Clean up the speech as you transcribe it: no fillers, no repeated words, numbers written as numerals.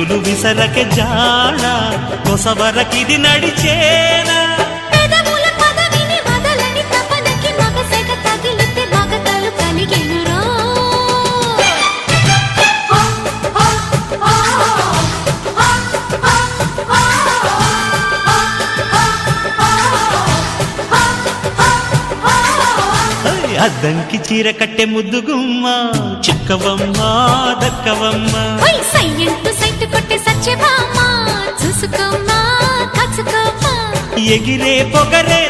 విల్లులు విసరకే జాణ కొసవరకిది నడిచేనా అద్దంకి చీర కట్టె ముద్దుగుమ్మ చిక్కవమ్మ దక్కవమ్మ సైట్ కొట్టే సత్యభామ చూసుకోమ్మా కాచుకోమ్మా ఎగిరే పొగరే